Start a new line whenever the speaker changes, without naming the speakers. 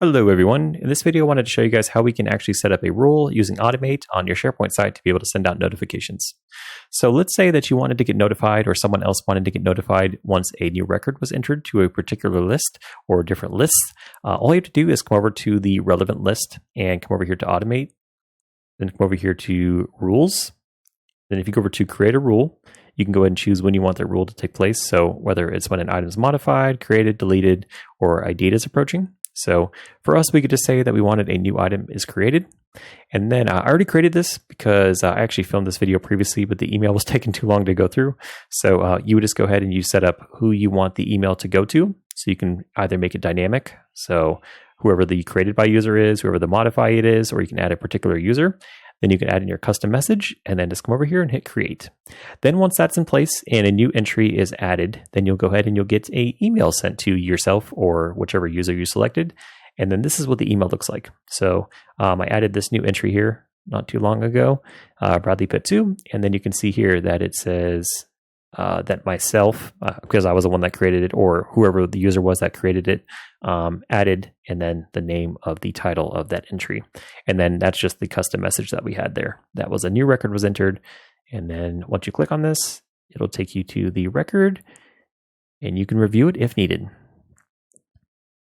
Hello everyone. In this video I wanted to show you guys how we can actually set up a rule using Automate on your SharePoint site to be able to send out notifications. So let's say that you wanted to get notified or someone else wanted to get notified once a new record was entered to a particular list or different lists. All you have to do is come over to the relevant list and come over here to Automate. Then come over here to Rules. Then if you go over to Create a Rule, you can go ahead and choose when you want that rule to take place. So whether it's when an item is modified, created, deleted, or a date is approaching. So for us, we could just say that we wanted a new item is created. And then I already created this because I actually filmed this video previously, but the email was taking too long to go through. So you would just go ahead and you set up who you want the email to go to. So you can either make it dynamic. So whoever the created by user is, whoever the modify it is, or you can add a particular user. Then you can add in your custom message and then just come over here and hit create. Then once that's in place and a new entry is added, then you'll go ahead and you'll get an email sent to yourself or whichever user you selected. And then this is what the email looks like. So I added this new entry here not too long ago, Bradley Pitt 2. And then you can see here that it says that myself, because I was the one that created it, or whoever the user was that created it, added, and then the name of the title of that entry. And then that's just the custom message that we had there. That was a new record was entered. And then once you click on this, it'll take you to the record and you can review it if needed.